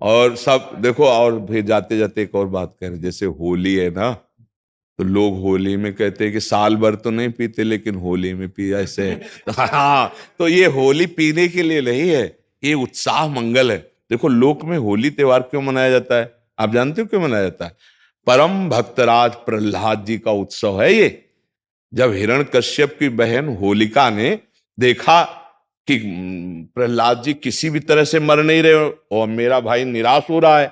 और सब देखो, और फिर जाते जाते एक और बात करें, जैसे होली है ना, तो लोग होली में कहते हैं कि साल भर तो नहीं पीते लेकिन होली में पी ऐसे है। तो हाँ, तो ये होली पीने के लिए नहीं है, ये उत्साह मंगल है। देखो लोक में होली त्योहार क्यों मनाया जाता है, आप जानते हो क्यों मनाया जाता है? परम भक्तराज प्रहलाद जी का उत्सव है ये। जब हिरण्यकश्यप की बहन होलिका ने देखा कि प्रहलाद जी किसी भी तरह से मर नहीं रहे और मेरा भाई निराश हो रहा है,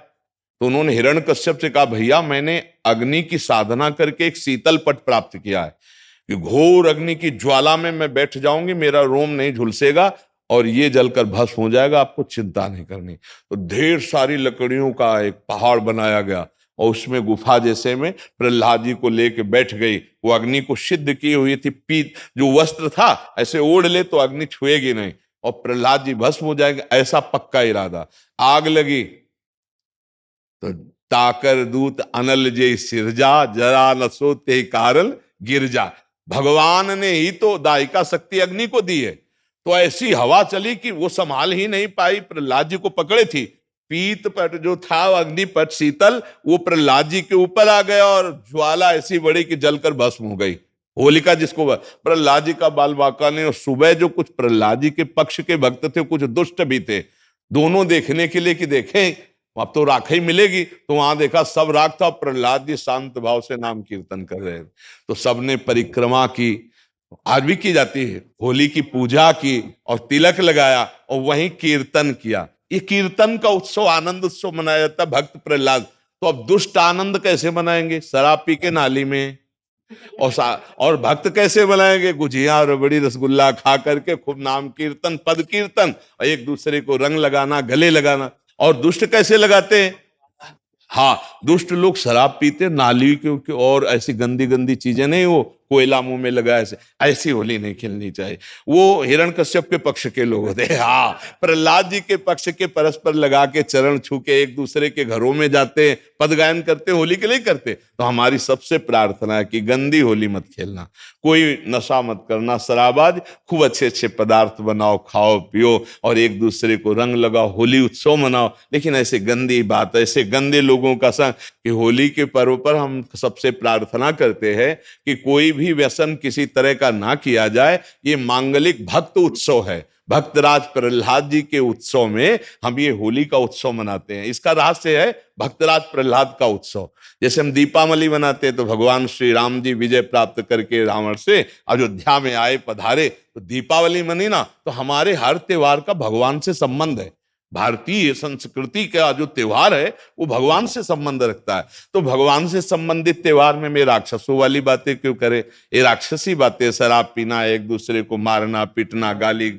तो उन्होंने हिरण्यकश्यप से कहा, भैया मैंने अग्नि की साधना करके एक शीतल पट प्राप्त किया है कि घोर अग्नि की ज्वाला में मैं बैठ जाऊंगी, मेरा रोम नहीं झुलसेगा और ये जलकर भस्म हो जाएगा, आपको चिंता नहीं करनी। तो ढेर सारी लकड़ियों का एक पहाड़ बनाया गया और उसमें गुफा जैसे में प्रहलाद जी को लेके बैठ गई। वो अग्नि को सिद्ध की हुई थी, पीत जो वस्त्र था ऐसे ओढ़ ले तो अग्नि छुएगी नहीं और प्रहलाद जी भस्म हो जाएंगे, ऐसा पक्का इरादा। आग लगी तो ताकर दूत अनल जे सिरजा, जरा न सोते कारण गिरजा। भगवान ने ही तो दायिका शक्ति अग्नि को दी है, तो ऐसी हवा चली कि वो संभाल ही नहीं पाई, प्रहलाद जी को पकड़े थी। पीत पट जो था अग्निपट शीतल, वो प्रहलाद जी के ऊपर आ गया और ज्वाला ऐसी बड़ी कि जलकर भस्म हो गई। होलिका जिसको प्रहलाद जी का बाल बांका ने, और सुबह जो कुछ प्रहलाद जी के पक्ष के भक्त थे कुछ दुष्ट भी थे, दोनों देखने के लिए कि देखें अब तो राख ही मिलेगी, तो वहां देखा सब राख था, प्रहलाद जी शांत भाव से नाम कीर्तन कर रहे हैं। तो सबने परिक्रमा की, आज भी की जाती है, होली की पूजा की और तिलक लगाया और वहीं कीर्तन किया। ये कीर्तन का उत्सव, आनंद उत्सव मनाया जाता है भक्त प्रहलाद। तो अब दुष्ट आनंद कैसे मनाएंगे? शराब पी के नाली में। और भक्त कैसे बनाएंगे? गुजिया रबड़ी रसगुल्ला खा करके खूब नाम कीर्तन पद कीर्तन और एक दूसरे को रंग लगाना, गले लगाना। और दुष्ट कैसे लगाते हैं? हाँ, दुष्ट लोग शराब पीते, नाली के और ऐसी गंदी गंदी चीजें नहीं, वो कोयला मुंह में लगा, ऐसे ऐसी होली नहीं खेलनी चाहिए। वो हिरण्यकश्यप के पक्ष के लोग होते हैं। हाँ, प्रहलाद जी के पक्ष के परस्पर लगा के चरण छू के एक दूसरे के घरों में जाते, पद गायन करते, होली के लिए करते। तो हमारी सबसे प्रार्थना है कि गंदी होली मत खेलना, कोई नशा मत करना, शराबाज, खूब अच्छे अच्छे पदार्थ बनाओ, खाओ पियो और एक दूसरे को रंग लगाओ, होली उत्सव मनाओ। लेकिन ऐसे गंदी बात, ऐसे गंदे लोगों का संग, कि होली के पर्व पर हम सबसे प्रार्थना करते हैं कि कोई भी व्यसन किसी तरह का ना किया जाए। ये मांगलिक भक्त उत्सव है, भक्तराज प्रहलाद जी के उत्सव में हम ये होली का उत्सव मनाते हैं। इसका रहस्य है भक्तराज प्रहलाद का उत्सव। जैसे हम दीपावली मनाते हैं तो भगवान श्री राम जी विजय प्राप्त करके रावण से अयोध्या में आए, पधारे, तो दीपावली मनी ना, तो हमारे हर त्योहार का भगवान से संबंध है। भारतीय संस्कृति का जो त्योहार है वो भगवान से संबंध रखता है। तो भगवान से संबंधित त्योहार में मैं राक्षसों वाली बातें क्यों करे? ये राक्षसी बातें, शराब पीना, एक दूसरे को मारना पीटना, गाली